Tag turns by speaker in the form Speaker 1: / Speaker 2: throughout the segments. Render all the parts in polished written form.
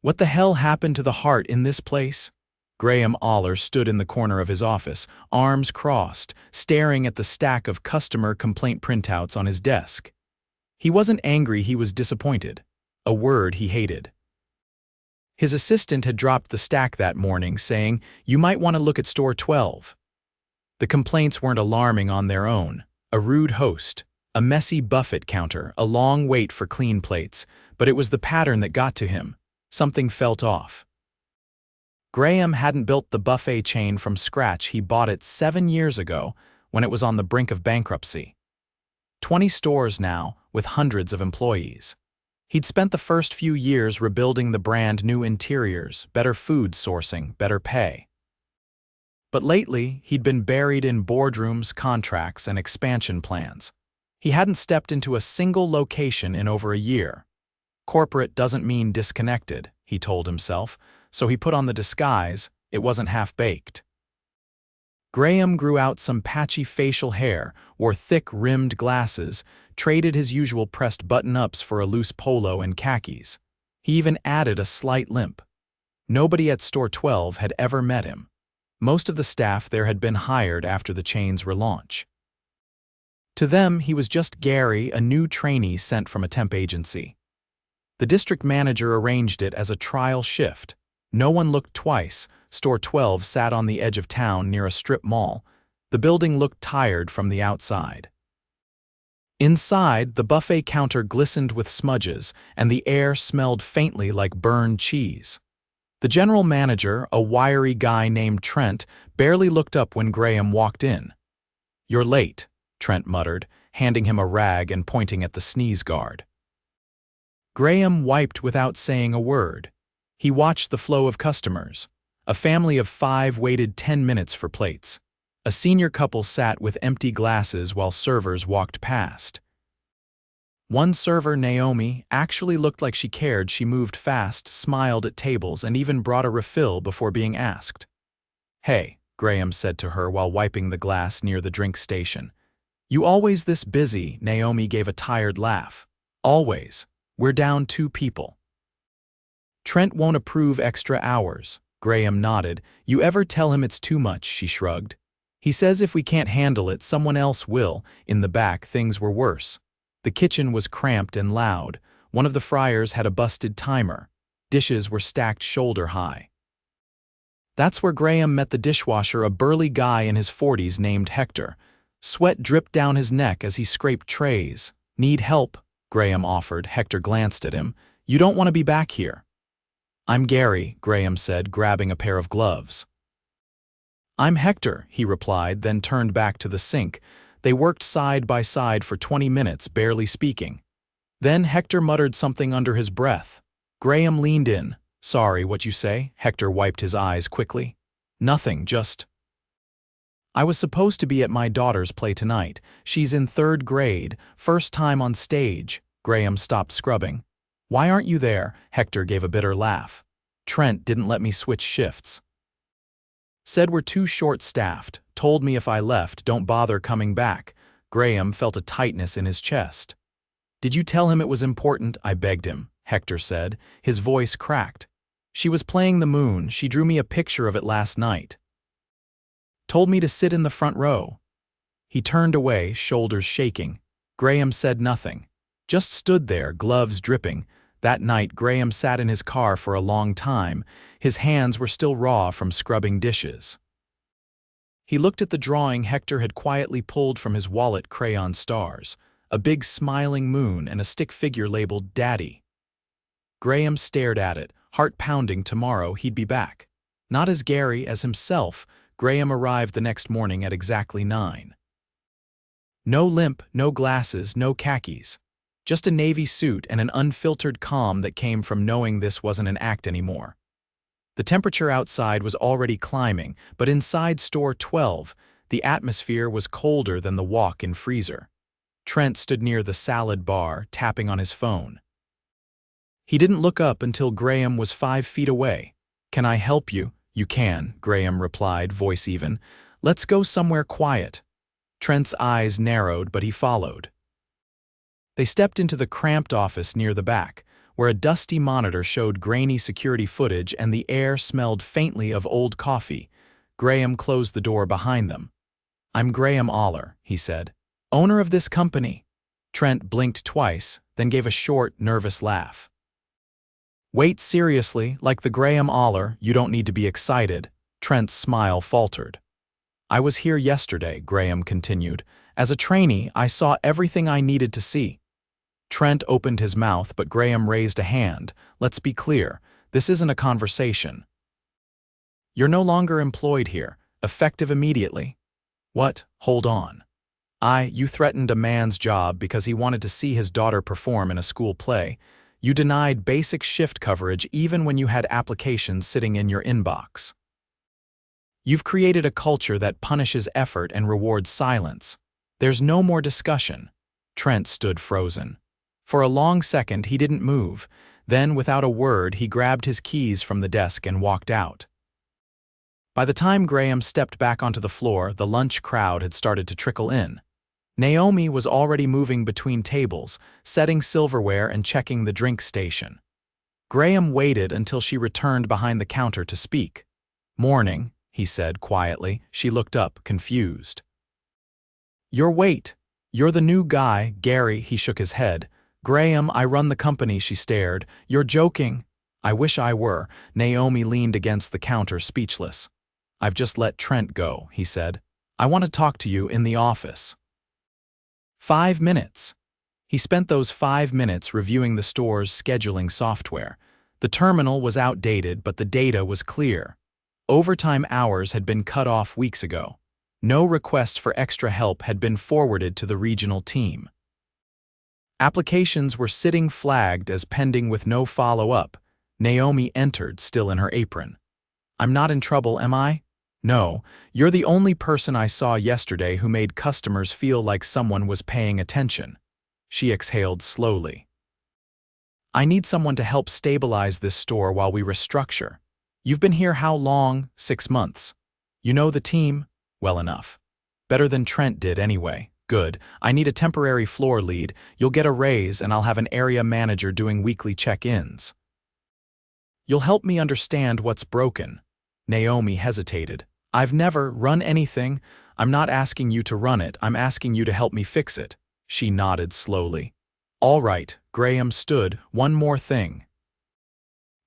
Speaker 1: What the hell happened to the heart in this place? Graham Oller stood in the corner of his office, arms crossed, staring at the stack of customer complaint printouts on his desk. He wasn't angry, he was disappointed. A word he hated. His assistant had dropped the stack that morning, saying, "You might want to look at store 12. The complaints weren't alarming on their own. A rude host, a messy buffet counter, a long wait for clean plates, but it was the pattern that got to him. Something felt off. Graham hadn't built the buffet chain from scratch. He bought it 7 years ago when it was on the brink of bankruptcy. 20 stores now, with hundreds of employees. He'd spent the first few years rebuilding the brand, new interiors, better food sourcing, better pay. But lately, he'd been buried in boardrooms, contracts, and expansion plans. He hadn't stepped into a single location in over a year. Corporate doesn't mean disconnected, he told himself, so he put on the disguise. It wasn't half-baked. Graham grew out some patchy facial hair, wore thick-rimmed glasses, traded his usual pressed button-ups for a loose polo and khakis. He even added a slight limp. Nobody at Store 12 had ever met him. Most of the staff there had been hired after the chain's relaunch. To them, he was just Gary, a new trainee sent from a temp agency. The district manager arranged it as a trial shift. No one looked twice. Store 12 sat on the edge of town near a strip mall. The building looked tired from the outside. Inside, the buffet counter glistened with smudges, and the air smelled faintly like burned cheese. The general manager, a wiry guy named Trent, barely looked up when Graham walked in. "You're late," Trent muttered, handing him a rag and pointing at the sneeze guard. Graham wiped without saying a word. He watched the flow of customers. A family of 5 waited 10 minutes for plates. A senior couple sat with empty glasses while servers walked past. One server, Naomi, actually looked like she cared. She moved fast, smiled at tables, and even brought a refill before being asked. "Hey," Graham said to her while wiping the glass near the drink station. "You always this busy?" Naomi gave a tired laugh. "Always. We're down 2 people. Trent won't approve extra hours." Graham nodded. "You ever tell him it's too much?" She shrugged. "He says if we can't handle it, someone else will." In the back, things were worse. The kitchen was cramped and loud. One of the fryers had a busted timer. Dishes were stacked shoulder high. That's where Graham met the dishwasher, a burly guy in his 40s named Hector. Sweat dripped down his neck as he scraped trays. "Need help?" Graham offered. Hector glanced at him. "You don't want to be back here." "I'm Gary," Graham said, grabbing a pair of gloves. "I'm Hector," he replied, then turned back to the sink. They worked side by side for 20 minutes, barely speaking. Then Hector muttered something under his breath. Graham leaned in. "Sorry, what you say?" Hector wiped his eyes quickly. "Nothing, just... I was supposed to be at my daughter's play tonight. She's in 3rd grade, first time on stage." Graham stopped scrubbing. "Why aren't you there?" Hector gave a bitter laugh. "Trent didn't let me switch shifts. Said we're too short-staffed. Told me if I left, don't bother coming back." Graham felt a tightness in his chest. "Did you tell him it was important?" "I begged him," Hector said. His voice cracked. "She was playing the moon. She drew me a picture of it last night. Told me to sit in the front row." He turned away, shoulders shaking. Graham said nothing. Just stood there, gloves dripping. That night, Graham sat in his car for a long time. His hands were still raw from scrubbing dishes. He looked at the drawing Hector had quietly pulled from his wallet, crayon stars, a big smiling moon and a stick figure labeled Daddy. Graham stared at it, heart pounding. Tomorrow he'd be back. Not as Gary, as himself. Graham arrived the next morning at exactly 9. No limp, no glasses, no khakis. Just a navy suit and an unfiltered calm that came from knowing this wasn't an act anymore. The temperature outside was already climbing, but inside Store 12, the atmosphere was colder than the walk-in freezer. Trent stood near the salad bar, tapping on his phone. He didn't look up until Graham was 5 feet away. "Can I help you?" "You can," Graham replied, voice even. "Let's go somewhere quiet." Trent's eyes narrowed, but he followed. They stepped into the cramped office near the back, where a dusty monitor showed grainy security footage and the air smelled faintly of old coffee. Graham closed the door behind them. "I'm Graham Oller," he said, "owner of this company." Trent blinked twice, then gave a short, nervous laugh. "Wait, seriously, like the Graham Oller, you don't need to be excited." Trent's smile faltered. "I was here yesterday," Graham continued. "As a trainee, I saw everything I needed to see." Trent opened his mouth, but Graham raised a hand. "Let's be clear, this isn't a conversation. You're no longer employed here, effective immediately." "What? Hold on. You threatened a man's job because he wanted to see his daughter perform in a school play. You denied basic shift coverage even when you had applications sitting in your inbox. You've created a culture that punishes effort and rewards silence. There's no more discussion." Trent stood frozen. For a long second, he didn't move. Then, without a word, he grabbed his keys from the desk and walked out. By the time Graham stepped back onto the floor, the lunch crowd had started to trickle in. Naomi was already moving between tables, setting silverware and checking the drink station. Graham waited until she returned behind the counter to speak. "Morning," he said quietly. She looked up, confused. You're the new guy, Gary." He shook his head. "Graham, I run the company," she stared. "You're joking." "I wish I were." Naomi leaned against the counter, speechless. "I've just let Trent go," he said. "I want to talk to you in the office." 5 minutes. He spent those 5 minutes reviewing the store's scheduling software. The terminal was outdated, but the data was clear. Overtime hours had been cut off weeks ago. No request for extra help had been forwarded to the regional team. Applications were sitting flagged as pending with no follow-up. Naomi entered, still in her apron. "I'm not in trouble, am I?" "No, you're the only person I saw yesterday who made customers feel like someone was paying attention." She exhaled slowly. "I need someone to help stabilize this store while we restructure. You've been here how long?" 6 months. "You know the team?" "Well enough. Better than Trent did anyway." "Good. I need a temporary floor lead. You'll get a raise and I'll have an area manager doing weekly check-ins." "You'll help me understand what's broken." Naomi hesitated. "I've never run anything. I'm not asking you to run it, I'm asking you to help me fix it." She nodded slowly. "All right." Graham stood. "One more thing.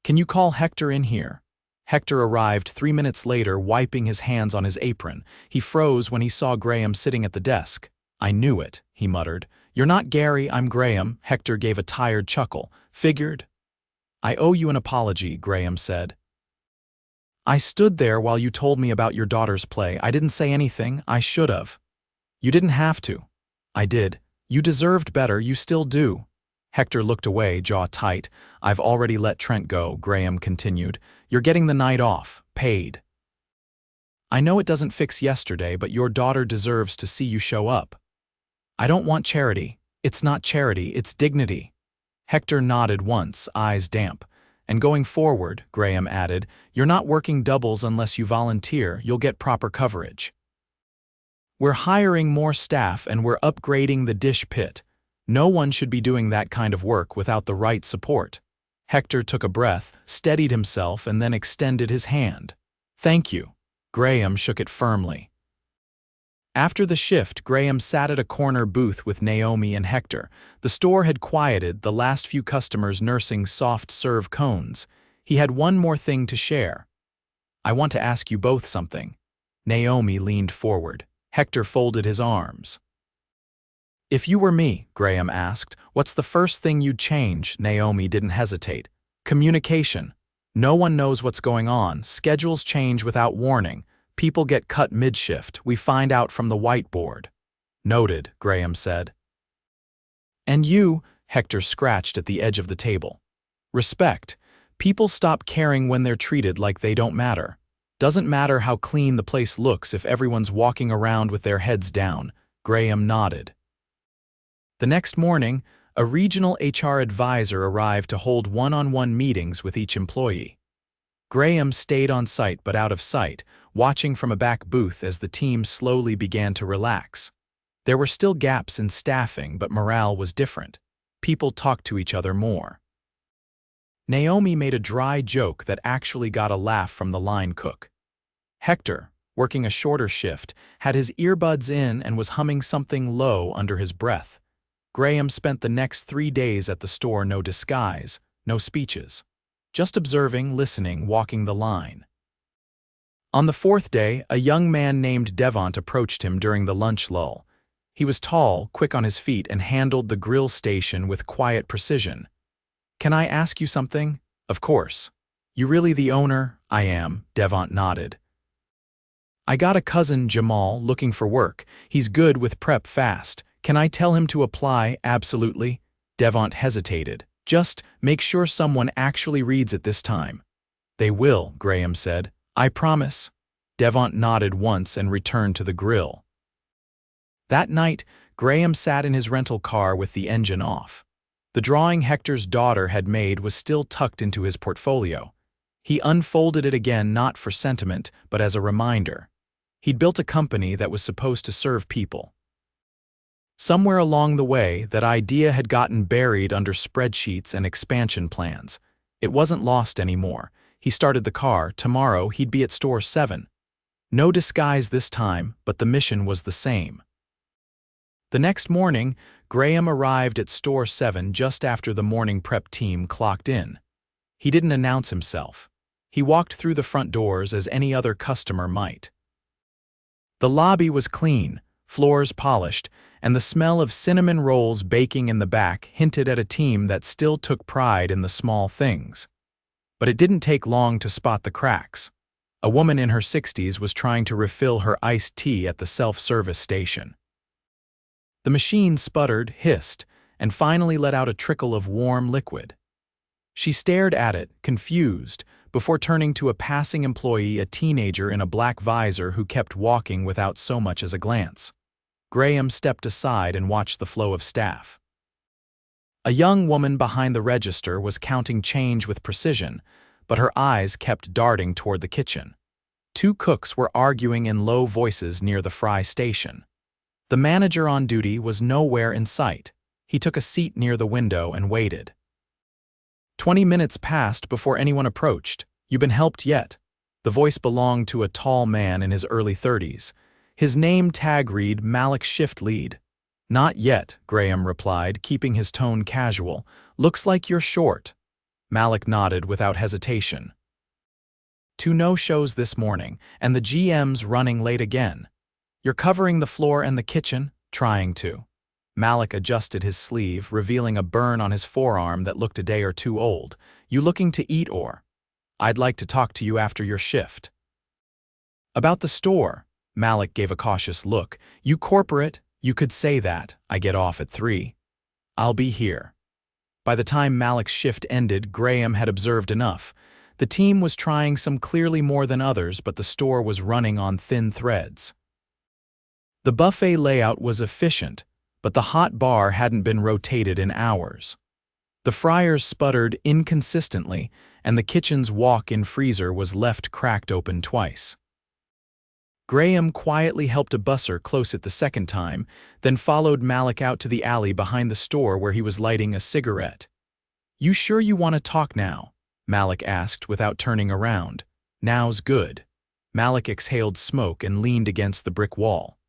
Speaker 1: Can you call Hector in here?" Hector arrived 3 minutes later, wiping his hands on his apron. He froze when he saw Graham sitting at the desk. "I knew it," he muttered. "You're not Gary, I'm Graham." Hector gave a tired chuckle. "Figured." "I owe you an apology," Graham said. "I stood there while you told me about your daughter's play. I didn't say anything. I should have." "You didn't have to." "I did. You deserved better. You still do." Hector looked away, jaw tight. "I've already let Trent go," Graham continued. "You're getting the night off, paid. I know it doesn't fix yesterday, but your daughter deserves to see you show up." "I don't want charity." "It's not charity, it's dignity." Hector nodded once, eyes damp. "And going forward," Graham added, "you're not working doubles unless you volunteer. You'll get proper coverage. We're hiring more staff and we're upgrading the dish pit. No one should be doing that kind of work without the right support." Hector took a breath, steadied himself, and then extended his hand. "Thank you." Graham shook it firmly. After the shift, Graham sat at a corner booth with Naomi and Hector. The store had quieted, the last few customers nursing soft-serve cones. He had one more thing to share. "I want to ask you both something." Naomi leaned forward. Hector folded his arms. "If you were me," Graham asked, "what's the first thing you'd change?" Naomi didn't hesitate. "Communication. No one knows what's going on. Schedules change without warning. People get cut mid-shift. We find out from the whiteboard." "Noted," Graham said. "And you," Hector scratched at the edge of the table. "Respect. People stop caring when they're treated like they don't matter. Doesn't matter how clean the place looks if everyone's walking around with their heads down." Graham nodded. The next morning, a regional HR advisor arrived to hold one-on-one meetings with each employee. Graham stayed on site but out of sight, watching from a back booth as the team slowly began to relax. There were still gaps in staffing, but morale was different. People talked to each other more. Naomi made a dry joke that actually got a laugh from the line cook. Hector, working a shorter shift, had his earbuds in and was humming something low under his breath. Graham spent the next 3 days at the store, no disguise, no speeches. Just observing, listening, walking the line. On the 4th day, a young man named Devont approached him during the lunch lull. He was tall, quick on his feet, and handled the grill station with quiet precision. "Can I ask you something?" "Of course." "You really the owner?" "I am," Devont nodded. "I got a cousin, Jamal, looking for work. He's good with prep fast. Can I tell him to apply?" "Absolutely." Devont hesitated. "Just make sure someone actually reads it this time." "They will," Graham said. "I promise." Devont nodded once and returned to the grill. That night, Graham sat in his rental car with the engine off. The drawing Hector's daughter had made was still tucked into his portfolio. He unfolded it again, not for sentiment, but as a reminder. He'd built a company that was supposed to serve people. Somewhere along the way, that idea had gotten buried under spreadsheets and expansion plans. It wasn't lost anymore. He started the car. Tomorrow, he'd be at store 7. No disguise this time, but the mission was the same. The next morning, Graham arrived at store 7 just after the morning prep team clocked in. He didn't announce himself. He walked through the front doors as any other customer might. The lobby was clean, floors polished, and the smell of cinnamon rolls baking in the back hinted at a team that still took pride in the small things. But it didn't take long to spot the cracks. A woman in her 60s was trying to refill her iced tea at the self-service station. The machine sputtered, hissed, and finally let out a trickle of warm liquid. She stared at it, confused, before turning to a passing employee, a teenager in a black visor who kept walking without so much as a glance. Graham stepped aside and watched the flow of staff. A young woman behind the register was counting change with precision, but her eyes kept darting toward the kitchen. 2 cooks were arguing in low voices near the fry station. The manager on duty was nowhere in sight. He took a seat near the window and waited. 20 minutes passed before anyone approached. "You been helped yet?" The voice belonged to a tall man in his early 30s. His name tag read Malik, shift lead. "Not yet," Graham replied, keeping his tone casual. "Looks like you're short." Malik nodded without hesitation. 2 no-shows this morning, and the GM's running late again. "You're covering the floor and the kitchen?" "Trying to." Malik adjusted his sleeve, revealing a burn on his forearm that looked a day or 2 old. "You looking to eat or?" "I'd like to talk to you after your shift." "About the store." Malik gave a cautious look. "You corporate? You could say that. I get off at 3. "I'll be here." By the time Malik's shift ended, Graham had observed enough. The team was trying some clearly more than others, but the store was running on thin threads. The buffet layout was efficient, but the hot bar hadn't been rotated in hours. The fryers sputtered inconsistently, and the kitchen's walk-in freezer was left cracked open twice. Graham quietly helped a busser close it the second time, then followed Malik out to the alley behind the store where he was lighting a cigarette. "You sure you want to talk now?" Malik asked without turning around. "Now's good." Malik exhaled smoke and leaned against the brick wall.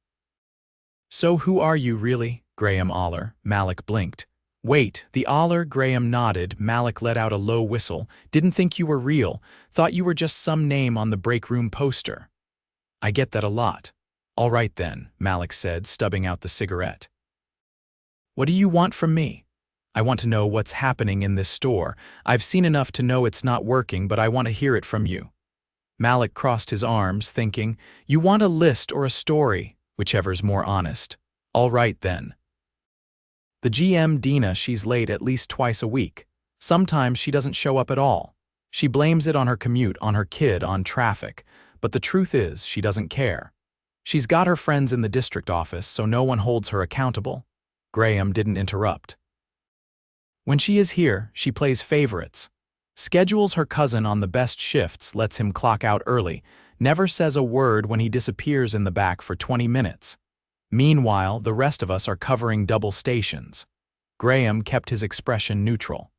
Speaker 1: "So who are you really?" "Graham Oller." Malik blinked. "Wait, the Oller?" Graham nodded. Malik let out a low whistle. "Didn't think you were real. Thought you were just some name on the break room poster." "I get that a lot." "All right then," Malik said, stubbing out the cigarette. "What do you want from me?" "I want to know what's happening in this store. I've seen enough to know it's not working, but I want to hear it from you." Malik crossed his arms, thinking, "You want a list or a story? Whichever's more honest." "All right then." "The GM, Dina, she's late at least twice a week. Sometimes she doesn't show up at all. She blames it on her commute, on her kid, on traffic. But the truth is, she doesn't care. She's got her friends in the district office, so no one holds her accountable." Graham didn't interrupt. "When she is here, she plays favorites. Schedules her cousin on the best shifts, lets him clock out early, never says a word when he disappears in the back for 20 minutes. Meanwhile, the rest of us are covering double stations." Graham kept his expression neutral.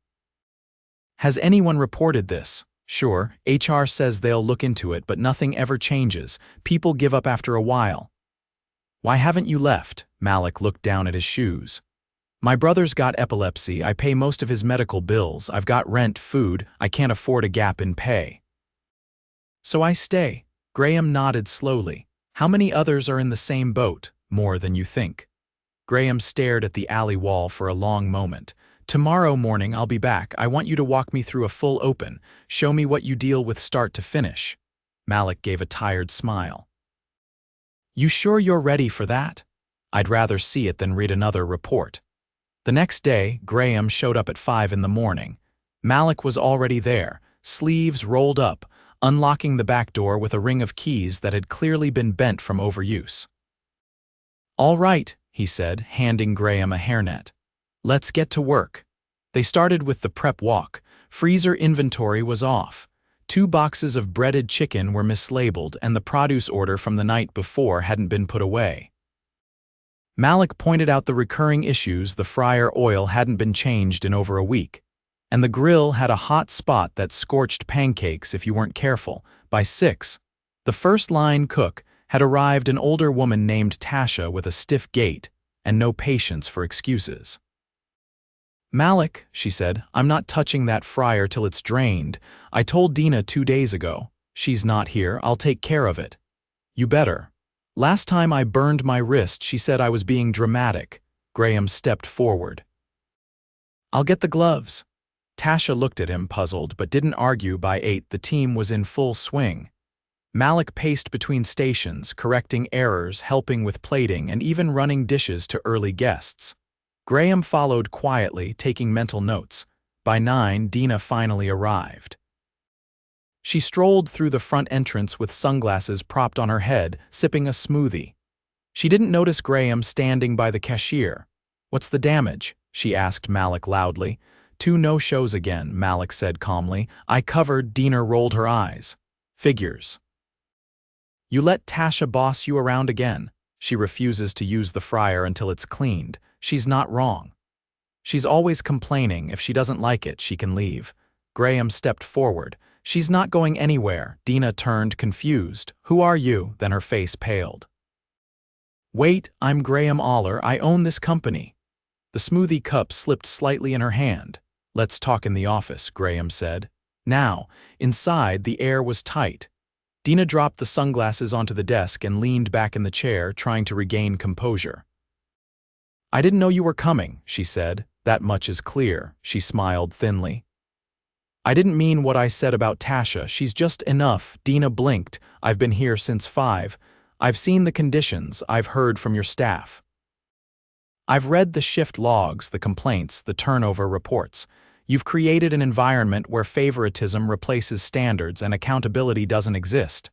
Speaker 1: Has anyone reported this? Sure, HR says they'll look into it, but nothing ever changes. People give up after a while. Why haven't you left? Malik looked down at his shoes. My brother's got epilepsy. I pay most of his medical bills. I've got rent, food. I can't afford a gap in pay. So I stay. Graham nodded slowly. How many others are in the same boat? More than you think. Graham stared at the alley wall for a long moment. Tomorrow morning I'll be back. I want you to walk me through a full open. Show me what you deal with start to finish. Malik gave a tired smile. You sure you're ready for that? I'd rather see it than read another report. The next day, Graham showed up at 5 in the morning. Malik was already there, sleeves rolled up, unlocking the back door with a ring of keys that had clearly been bent from overuse. All right, he said, handing Graham a hairnet. Let's get to work. They started with the prep walk. Freezer inventory was off. 2 boxes of breaded chicken were mislabeled, and the produce order from the night before hadn't been put away. Malik pointed out the recurring issues. The fryer oil hadn't been changed in over a week, and the grill had a hot spot that scorched pancakes if you weren't careful. By 6, the first-line cook had arrived, an older woman named Tasha with a stiff gait and no patience for excuses. Malik, she said, I'm not touching that fryer till it's drained. I told Dina 2 days ago. She's not here. I'll take care of it. You better. Last time I burned my wrist, she said I was being dramatic. Graham stepped forward. I'll get the gloves. Tasha looked at him, puzzled, but didn't argue. By 8, the team was in full swing. Malik paced between stations, correcting errors, helping with plating, and even running dishes to early guests. Graham followed quietly, taking mental notes. By 9, Dina finally arrived. She strolled through the front entrance with sunglasses propped on her head, sipping a smoothie. She didn't notice Graham standing by the cashier. What's the damage? She asked Malik loudly. 2 no-shows again, Malik said calmly. I covered. Dina rolled her eyes. Figures. You let Tasha boss you around again. She refuses to use the fryer until it's cleaned. She's not wrong. She's always complaining. If she doesn't like it, she can leave. Graham stepped forward. She's not going anywhere. Dina turned, confused. Who are you? Then her face paled. Wait, I'm Graham Oller. I own this company. The smoothie cup slipped slightly in her hand. Let's talk in the office, Graham said. Now, inside, the air was tight. Dina dropped the sunglasses onto the desk and leaned back in the chair, trying to regain composure. I didn't know you were coming, she said. That much is clear. She smiled thinly. I didn't mean what I said about Tasha. She's just enough. Dina blinked. I've been here since 5. I've seen the conditions. I've heard from your staff. I've read the shift logs, the complaints, the turnover reports. You've created an environment where favoritism replaces standards and accountability doesn't exist.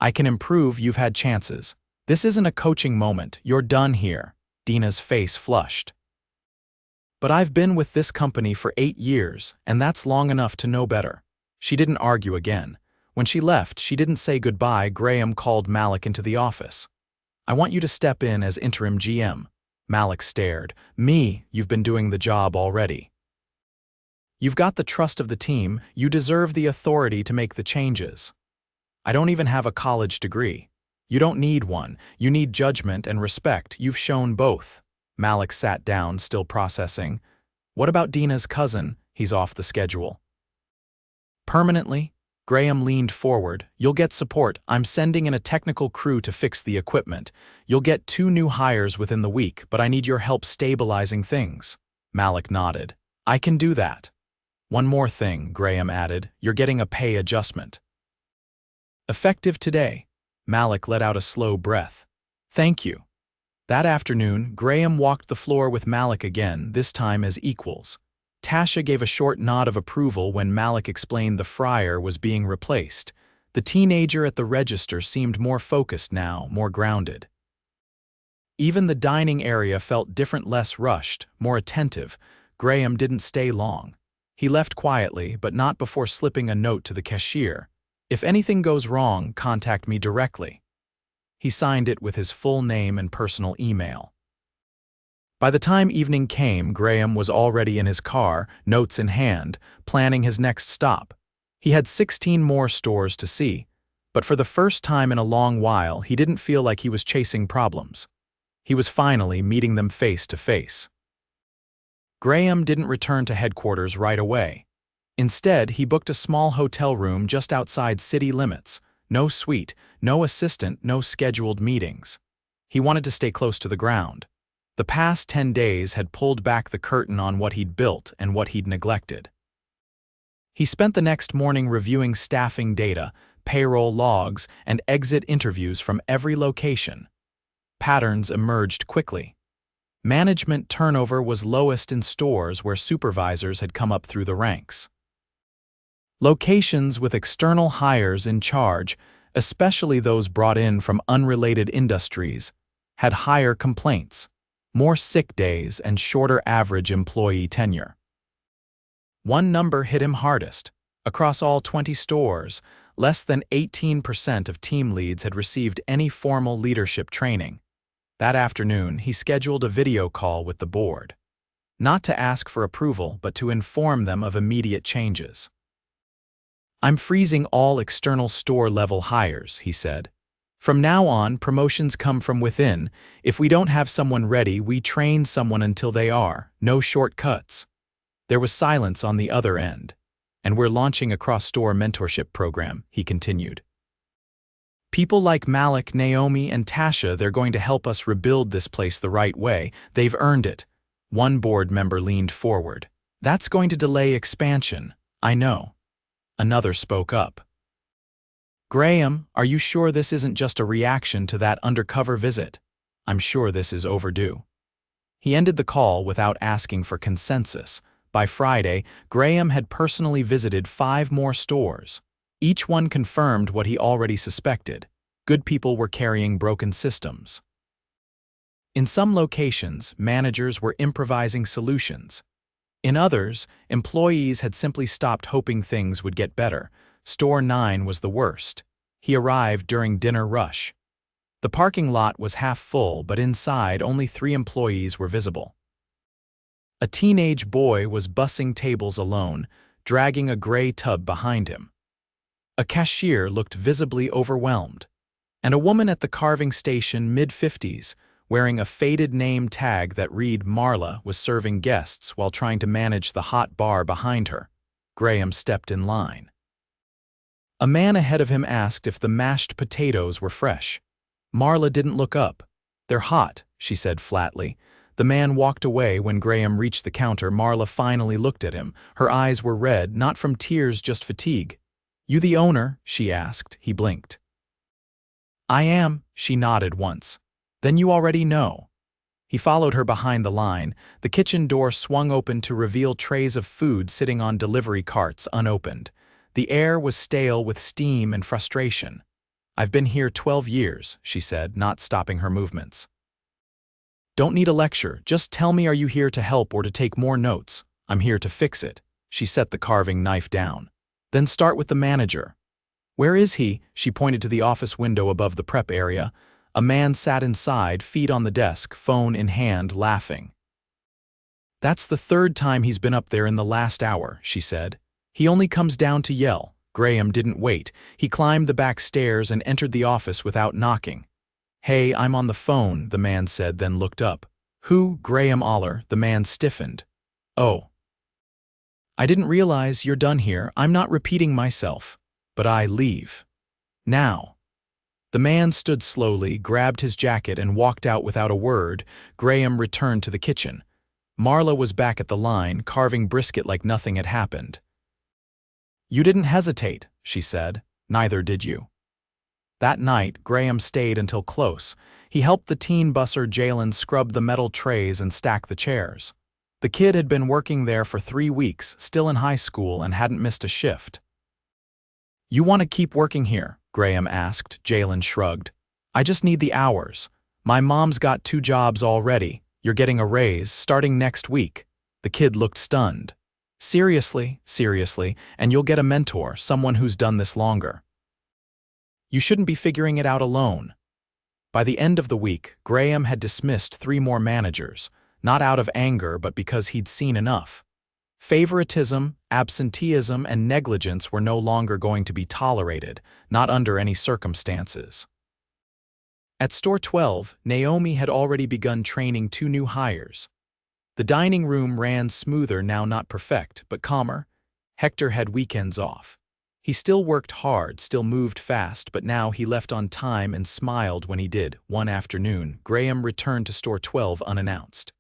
Speaker 1: I can improve. You've had chances. This isn't a coaching moment. You're done here. Dina's face flushed. But I've been with this company for 8 years, and that's long enough to know better. She didn't argue again. When she left, she didn't say goodbye. Graham called Malik into the office. I want you to step in as interim GM. Malik stared. Me? You've been doing the job already. You've got the trust of the team. You deserve the authority to make the changes. I don't even have a college degree. You don't need one. You need judgment and respect. You've shown both. Malik sat down, still processing. What about Dina's cousin? He's off the schedule. Permanently? Graham leaned forward. You'll get support. I'm sending in a technical crew to fix the equipment. You'll get 2 new hires within the week, but I need your help stabilizing things. Malik nodded. I can do that. One more thing, Graham added. You're getting a pay adjustment. Effective today. Malik let out a slow breath. Thank you. That afternoon, Graham walked the floor with Malik again, this time as equals. Tasha gave a short nod of approval when Malik explained the fryer was being replaced. The teenager at the register seemed more focused now, more grounded. Even the dining area felt different, less rushed, more attentive. Graham didn't stay long. He left quietly, but not before slipping a note to the cashier. If anything goes wrong, contact me directly. He signed it with his full name and personal email. By the time evening came, Graham was already in his car, notes in hand, planning his next stop. He had 16 more stores to see, but for the first time in a long while, he didn't feel like he was chasing problems. He was finally meeting them face to face. Graham didn't return to headquarters right away. Instead, he booked a small hotel room just outside city limits. No suite, no assistant, no scheduled meetings. He wanted to stay close to the ground. The past 10 days had pulled back the curtain on what he'd built and what he'd neglected. He spent the next morning reviewing staffing data, payroll logs, and exit interviews from every location. Patterns emerged quickly. Management turnover was lowest in stores where supervisors had come up through the ranks. Locations with external hires in charge, especially those brought in from unrelated industries, had higher complaints, more sick days, and shorter average employee tenure. One number hit him hardest. Across all 20 stores, less than 18% of team leads had received any formal leadership training. That afternoon, he scheduled a video call with the board. Not to ask for approval, but to inform them of immediate changes. "I'm freezing all external store-level hires," he said. "From now on, promotions come from within. If we don't have someone ready, we train someone until they are. No shortcuts." There was silence on the other end. "And we're launching a cross-store mentorship program," he continued. "People like Malik, Naomi, and Tasha, they're going to help us rebuild this place the right way. They've earned it." One board member leaned forward. "That's going to delay expansion. I know." Another spoke up. "Graham, are you sure this isn't just a reaction to that undercover visit? I'm sure this is overdue." He ended the call without asking for consensus. By Friday, Graham had personally visited 5 more stores. Each one confirmed what he already suspected. Good people were carrying broken systems. In some locations, managers were improvising solutions. In others, employees had simply stopped hoping things would get better. Store 9 was the worst. He arrived during dinner rush. The parking lot was half full, but inside only 3 employees were visible. A teenage boy was bussing tables alone, dragging a gray tub behind him. A cashier looked visibly overwhelmed, and a woman at the carving station, mid-50s, wearing a faded name tag that read Marla, was serving guests while trying to manage the hot bar behind her. Graham stepped in line. A man ahead of him asked if the mashed potatoes were fresh. Marla didn't look up. "They're hot," she said flatly. The man walked away. When Graham reached the counter, Marla finally looked at him. Her eyes were red, not from tears, just fatigue. "You the owner?" she asked. He blinked. "I am," she nodded once. "Then you already know." He followed her behind the line. The kitchen door swung open to reveal trays of food sitting on delivery carts unopened. The air was stale with steam and frustration. "I've been here 12 years, she said, not stopping her movements. "Don't need a lecture. Just tell me, are you here to help or to take more notes? I'm here to fix it." She set the carving knife down. "Then start with the manager." "Where is he?" She pointed to the office window above the prep area. A man sat inside, feet on the desk, phone in hand, laughing. "That's the 3rd time he's been up there in the last hour," she said. "He only comes down to yell." Graham didn't wait. He climbed the back stairs and entered the office without knocking. "Hey, I'm on the phone," the man said, then looked up. "Who?" "Graham Oller." The man stiffened. "Oh. I didn't realize you're done here. I'm not repeating myself, but I leave. Now." The man stood slowly, grabbed his jacket, and walked out without a word. Graham returned to the kitchen. Marla was back at the line, carving brisket like nothing had happened. "You didn't hesitate," she said. "Neither did you." That night, Graham stayed until close. He helped the teen busser Jalen scrub the metal trays and stack the chairs. The kid had been working there for 3 weeks, still in high school, and hadn't missed a shift. "You want to keep working here?" Graham asked. Jalen shrugged. "I just need the hours. My mom's got 2 jobs already. You're getting a raise, starting next week." The kid looked stunned. Seriously, and you'll get a mentor, someone who's done this longer. You shouldn't be figuring it out alone." By the end of the week, Graham had dismissed 3 more managers. not out of anger but because he'd seen enough. Favoritism, absenteeism, and negligence were no longer going to be tolerated, not under any circumstances. At Store 12, Naomi had already begun training 2 new hires. The dining room ran smoother, now not perfect, but calmer. Hector had weekends off. He still worked hard, still moved fast, but now he left on time and smiled when he did. One afternoon, Graham returned to Store 12 unannounced.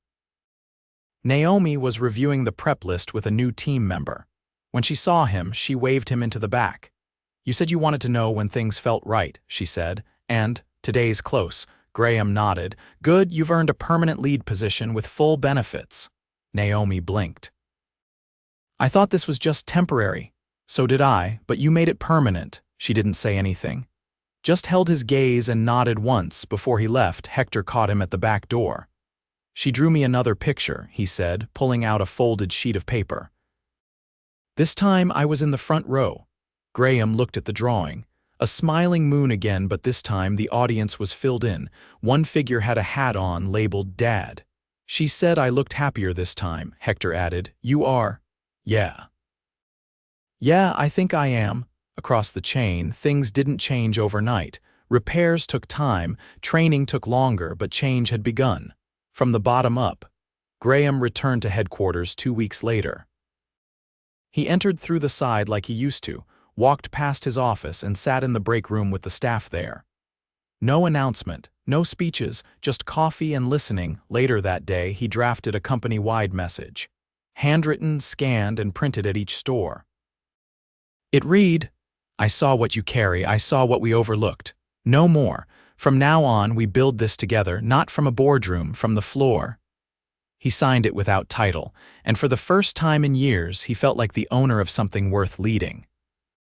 Speaker 1: Naomi was reviewing the prep list with a new team member. When she saw him, she waved him into the back. "You said you wanted to know when things felt right," she said, "and today's close." Graham nodded. "Good, you've earned a permanent lead position with full benefits." Naomi blinked. "I thought this was just temporary." "So did I, but you made it permanent." She didn't say anything. Just held his gaze and nodded once. Before he left, Hector caught him at the back door. "She drew me another picture," he said, pulling out a folded sheet of paper. "This time I was in the front row." Graham looked at the drawing. A smiling moon again, but this time the audience was filled in. One figure had a hat on labeled Dad. "She said I looked happier this time," Hector added. "You are?" "Yeah." "Yeah, I think I am." Across the chain, things didn't change overnight. Repairs took time, training took longer, but change had begun. From the bottom up. Graham returned to headquarters 2 weeks later. He entered through the side like he used to, walked past his office and sat in the break room with the staff there. No announcement, no speeches, just coffee and listening. Later that day, he drafted a company-wide message. Handwritten, scanned, and printed at each store. It read, "I saw what you carry, I saw what we overlooked. No more. From now on, we build this together, not from a boardroom, from the floor." He signed it without title, and for the first time in years, he felt like the owner of something worth leading.